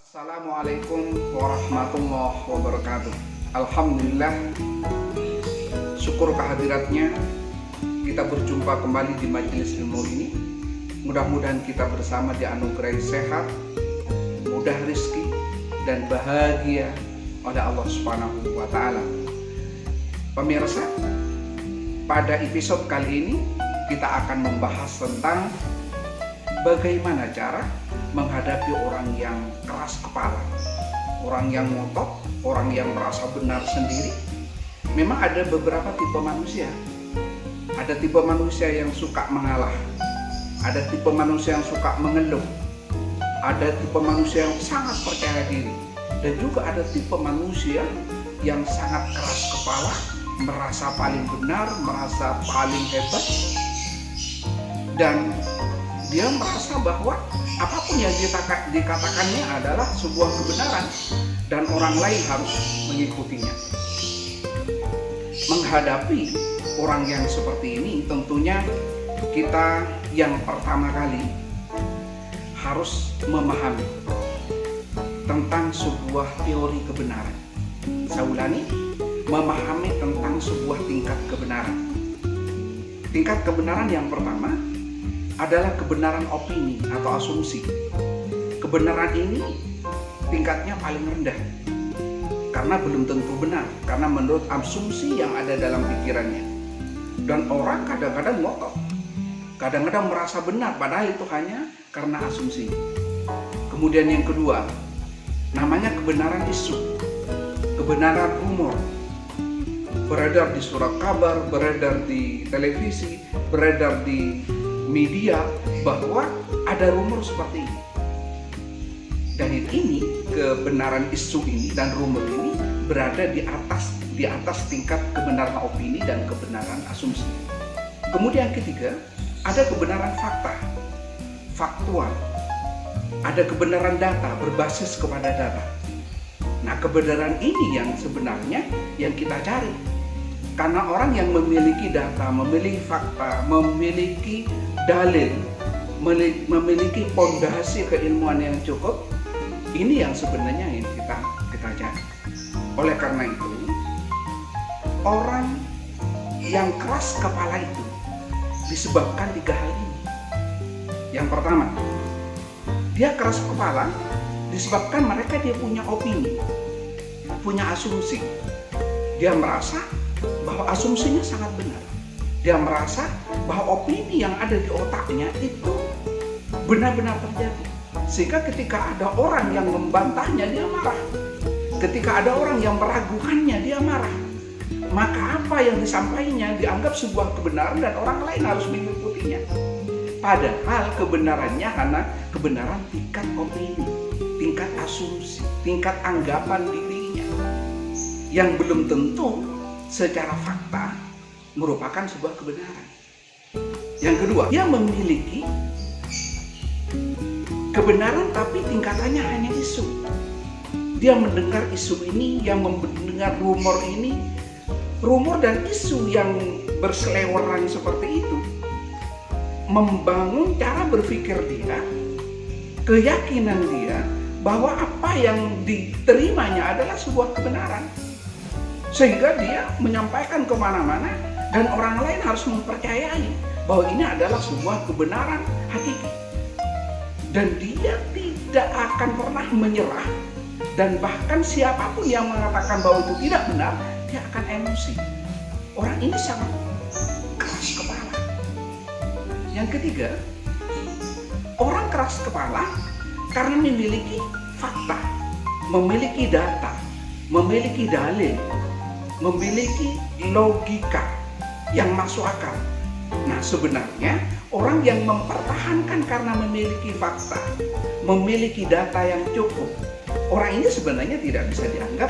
Assalamualaikum warahmatullahi wabarakatuh. Alhamdulillah, syukur kehadiratnya kita berjumpa kembali di majelis ilmu ini. Mudah-mudahan kita bersama dianugerahi sehat, mudah rezeki, dan bahagia oleh Allah Subhanahu wa Ta'ala. Pemirsa, pada episode kali ini kita akan membahas tentang bagaimana cara menghadapi orang yang keras kepala, orang yang ngotot, orang yang merasa benar sendiri. Memang ada beberapa tipe manusia. Ada tipe manusia yang suka mengalah, ada tipe manusia yang suka mengeluh, ada tipe manusia yang sangat percaya diri, dan juga ada tipe manusia yang sangat keras kepala, merasa paling benar, merasa paling hebat, dan dia merasa bahwa apapun yang dikatakannya adalah sebuah kebenaran dan orang lain harus mengikutinya. Menghadapi orang yang seperti ini, tentunya kita yang pertama kali harus memahami tentang sebuah teori kebenaran. Saya ulangi, memahami tentang sebuah tingkat kebenaran. Tingkat kebenaran yang pertama adalah kebenaran opini atau asumsi. Kebenaran ini tingkatnya paling rendah karena belum tentu benar, karena menurut asumsi yang ada dalam pikirannya. Dan orang kadang-kadang ngotot, kadang-kadang merasa benar padahal itu hanya karena asumsi. Kemudian yang kedua, namanya kebenaran isu, kebenaran rumor, beredar di surat kabar, beredar di televisi, beredar di media bahwa ada rumor seperti ini. Dan ini kebenaran isu ini dan rumor ini berada di atas tingkat kebenaran opini dan kebenaran asumsi. Kemudian ketiga, ada kebenaran fakta, faktual. Ada kebenaran data, berbasis kepada data. Nah, kebenaran ini yang sebenarnya yang kita cari. Karena orang yang memiliki data, memiliki fakta, memiliki dalil, memiliki fondasi keilmuan yang cukup, ini yang sebenarnya yang kita cari. Oleh karena itu, orang yang keras kepala itu disebabkan 3 hal ini. Yang pertama, dia keras kepala disebabkan dia punya opini, punya asumsi. Dia merasa bahwa asumsinya sangat benar. Dia merasa bahwa opini yang ada di otaknya itu benar-benar terjadi. Sehingga ketika ada orang yang membantahnya, dia marah. Ketika ada orang yang meragukannya, dia marah. Maka apa yang disampaikannya dianggap sebuah kebenaran dan orang lain harus mengikutinya. Padahal kebenarannya hanya kebenaran tingkat opini, tingkat asumsi, tingkat anggapan dirinya, yang belum tentu secara fakta merupakan sebuah kebenaran. Yang kedua, dia memiliki kebenaran tapi tingkatannya hanya isu. Dia mendengar isu ini, yang mendengar rumor ini, rumor dan isu yang berseliweran seperti itu membangun cara berpikir dia, keyakinan dia bahwa apa yang diterimanya adalah sebuah kebenaran. Sehingga dia menyampaikan kemana-mana dan orang lain harus mempercayai bahwa ini adalah sebuah kebenaran hakiki. Dan dia tidak akan pernah menyerah Dan bahkan siapapun yang mengatakan bahwa itu tidak benar, dia akan emosi. Orang ini sangat keras kepala. Yang ketiga, orang keras kepala karena memiliki fakta, memiliki data, memiliki dalil, memiliki logika yang masuk akal. Nah, sebenarnya orang yang mempertahankan karena memiliki fakta, memiliki data yang cukup, orang ini sebenarnya tidak bisa dianggap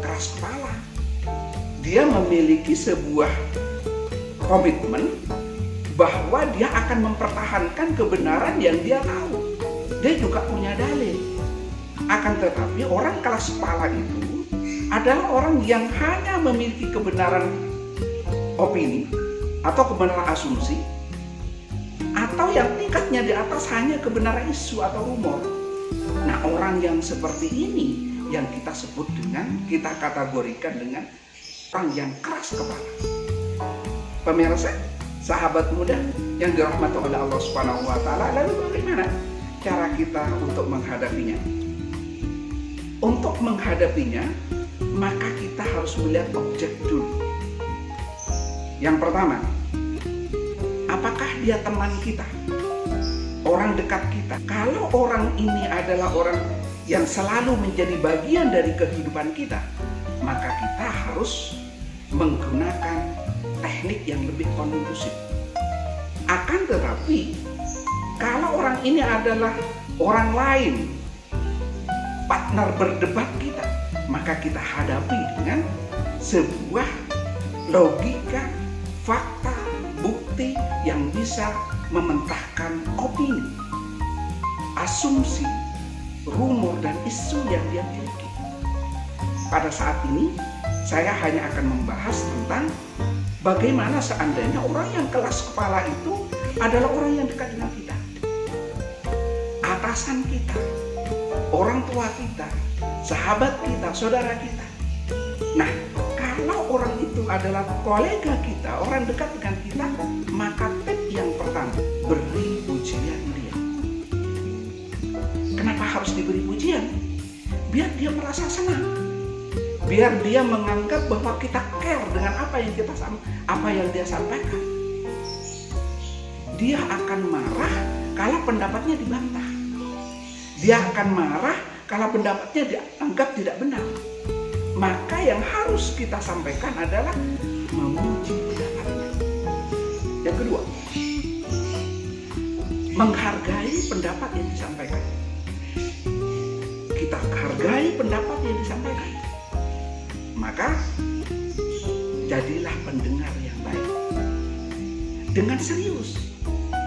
keras kepala. Dia memiliki sebuah komitmen bahwa dia akan mempertahankan kebenaran yang dia tahu. Dia juga punya dalil. Akan tetapi orang keras kepala itu adalah orang yang hanya memiliki kebenaran opini atau kebenaran asumsi, atau yang tingkatnya di atas hanya kebenaran isu atau rumor. Nah, orang yang seperti ini yang kita sebut dengan, kita kategorikan dengan orang yang keras kepala. Pemirsa, sahabat muda yang dirahmati oleh Allah Subhanahu wa taala, lalu bagaimana cara kita untuk menghadapinya? Untuk menghadapinya, maka kita harus melihat objek dulu. Yang pertama, apakah dia teman kita? Orang dekat kita. Kalau orang ini adalah orang yang selalu menjadi bagian dari kehidupan kita, maka kita harus menggunakan teknik yang lebih kondusif. Akan tetapi, kalau orang ini adalah orang lain, partner berdebat kita, maka kita hadapi dengan sebuah logika, fakta, bukti yang bisa mementahkan opini, asumsi, rumor, dan isu yang dia miliki. Pada saat ini, saya hanya akan membahas tentang bagaimana seandainya orang yang keras kepala itu adalah orang yang dekat dengan kita, atasan kita, orang tua kita, sahabat kita, saudara kita. Nah, kalau orang itu adalah kolega kita, orang dekat dengan kita, maka tip yang pertama, beri pujian dia. Kenapa harus diberi pujian? Biar dia merasa senang, biar dia menganggap bahwa kita care dengan apa yang dia sampaikan. Dia akan marah kalau pendapatnya dibantah. Dia akan marah kalau pendapatnya dianggap tidak benar. Maka yang harus kita sampaikan adalah memuji pendapatnya. Yang kedua, menghargai pendapat yang disampaikan. Kita hargai pendapat yang disampaikan. Maka jadilah pendengar yang baik. Dengan serius,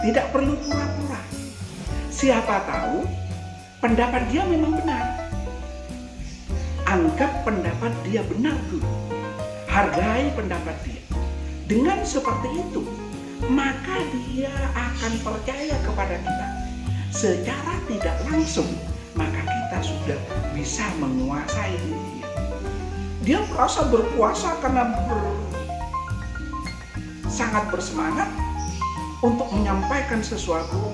tidak perlu pura-pura. Siapa tahu pendapat dia memang benar. Anggap pendapat dia benar dulu. Hargai pendapat dia. Dengan seperti itu, maka dia akan percaya kepada kita. Secara tidak langsung, maka kita sudah bisa menguasai dirinya. Dia merasa berkuasa karena sangat bersemangat untuk menyampaikan sesuatu,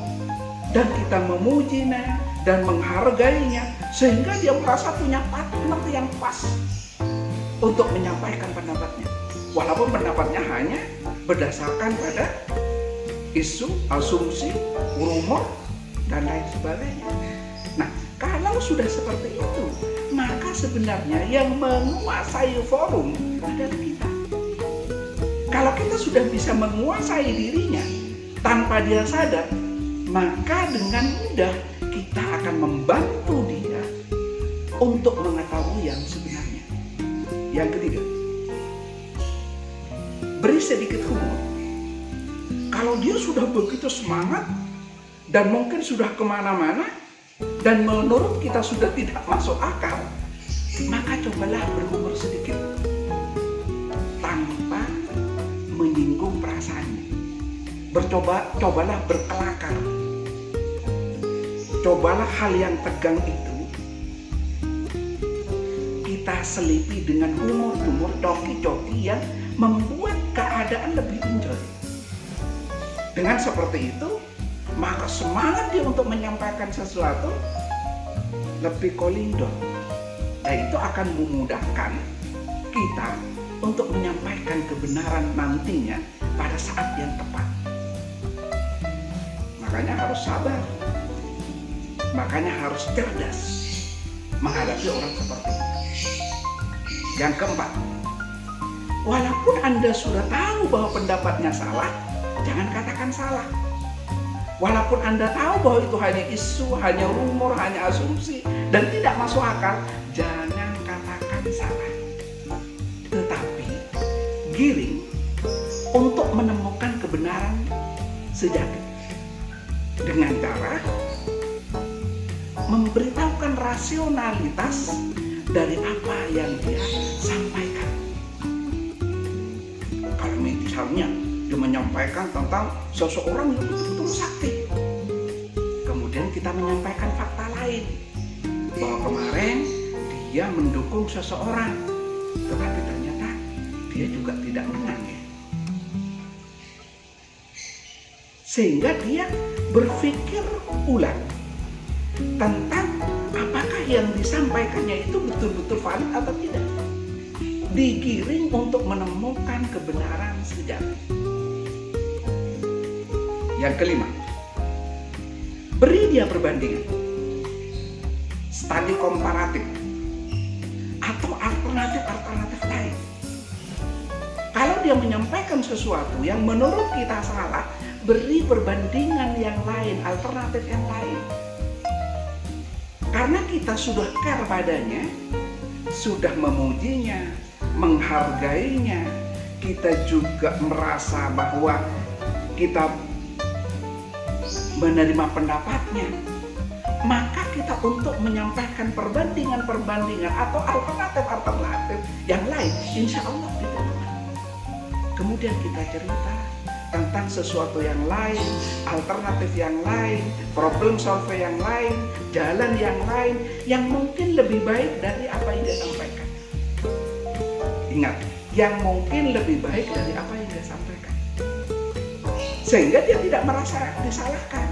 dan kita memujinya dan menghargainya, sehingga dia merasa punya partner yang pas untuk menyampaikan pendapatnya, walaupun pendapatnya hanya berdasarkan pada isu, asumsi, rumor, dan lain sebagainya. Nah, kalau sudah seperti itu, maka sebenarnya yang menguasai forum adalah kita. Kalau kita sudah bisa menguasai dirinya tanpa dia sadar, maka dengan mudah kita akan membantu dia untuk mengetahui yang sebenarnya. Yang ketiga, beri sedikit humor. Kalau dia sudah begitu semangat dan mungkin sudah kemana-mana dan menurut kita sudah tidak masuk akal, maka cobalah berhumor sedikit tanpa menyinggung perasaannya. Cobalah berkelakar. Cobalah hal yang tegang itu kita selipi dengan humor, coki-coki yang membuat keadaan lebih enjoy. Dengan seperti itu, maka semangat dia untuk menyampaikan sesuatu lebih kolindo, Dan itu akan memudahkan kita untuk menyampaikan kebenaran nantinya pada saat yang tepat. Makanya harus sabar, makanya harus cerdas menghadapi orang seperti itu. Yang keempat, walaupun Anda sudah tahu bahwa pendapatnya salah, jangan katakan salah. Walaupun Anda tahu bahwa itu hanya isu, hanya rumor, hanya asumsi, dan tidak masuk akal, jangan katakan salah. Tetapi giring untuk menemukan kebenaran sejati dengan cara memberitahukan rasionalitas dari apa yang dia sampaikan. Kalau misalnya dia menyampaikan tentang seseorang yang betul-betul sakti, kemudian kita menyampaikan fakta lain bahwa kemarin dia mendukung seseorang, tetapi ternyata dia juga tidak menang ya. Sehingga dia berpikir ulang tentang apakah yang disampaikannya itu betul-betul valid atau tidak. Digiring untuk menemukan kebenaran sejati. Yang kelima, beri dia perbandingan, studi komparatif, atau alternatif lain. Kalau dia menyampaikan sesuatu yang menurut kita salah, beri perbandingan yang lain, alternatif yang lain. Karena kita sudah care padanya, sudah memujinya, menghargainya, kita juga merasa bahwa kita menerima pendapatnya, maka kita untuk menyampaikan perbandingan atau alternatif yang lain, insya Allah diterima. Kemudian kita cerita tentang sesuatu yang lain, alternatif yang lain, problem solver yang lain, jalan yang lain, yang mungkin lebih baik dari apa yang dia sampaikan. Ingat, yang mungkin lebih baik dari apa yang dia sampaikan. Sehingga dia tidak merasa disalahkan.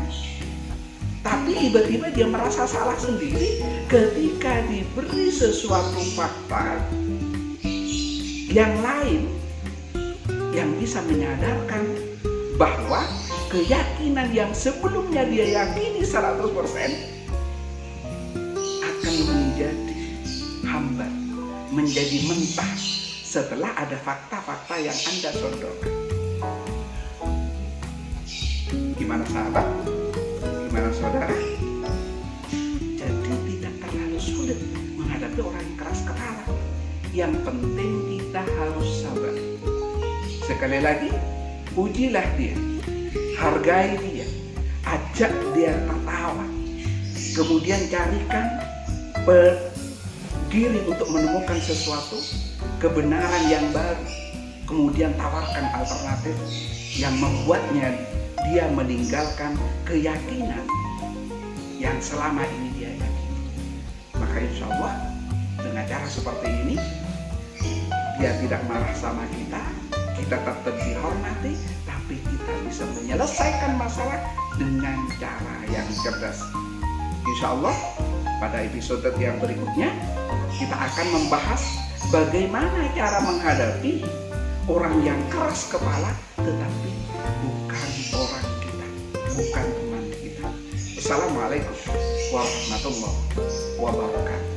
Tapi tiba-tiba dia merasa salah sendiri ketika diberi sesuatu fakta yang lain yang bisa menyadarkan bahwa keyakinan yang sebelumnya dia yakini 100% akan menjadi hambar, menjadi mentah setelah ada fakta-fakta yang Anda sodorkan. Gimana sahabat? Gimana saudara? Jadi tidak terlalu sulit menghadapi orang yang keras kepala. Yang penting kita harus sabar. Sekali lagi, pujilah dia, hargai dia, ajak dia tertawa, kemudian carikan giring untuk menemukan sesuatu kebenaran yang baru, kemudian tawarkan alternatif yang membuatnya dia meninggalkan keyakinan yang selama ini dia yakini. Maka insya Allah dengan cara seperti ini dia tidak marah sama kita tetap dihormati, tapi kita bisa menyelesaikan masalah dengan cara yang cerdas. Insya Allah pada episode yang berikutnya kita akan membahas bagaimana cara menghadapi orang yang keras kepala tetapi bukan orang kita, bukan teman kita. Assalamualaikum warahmatullahi wabarakatuh.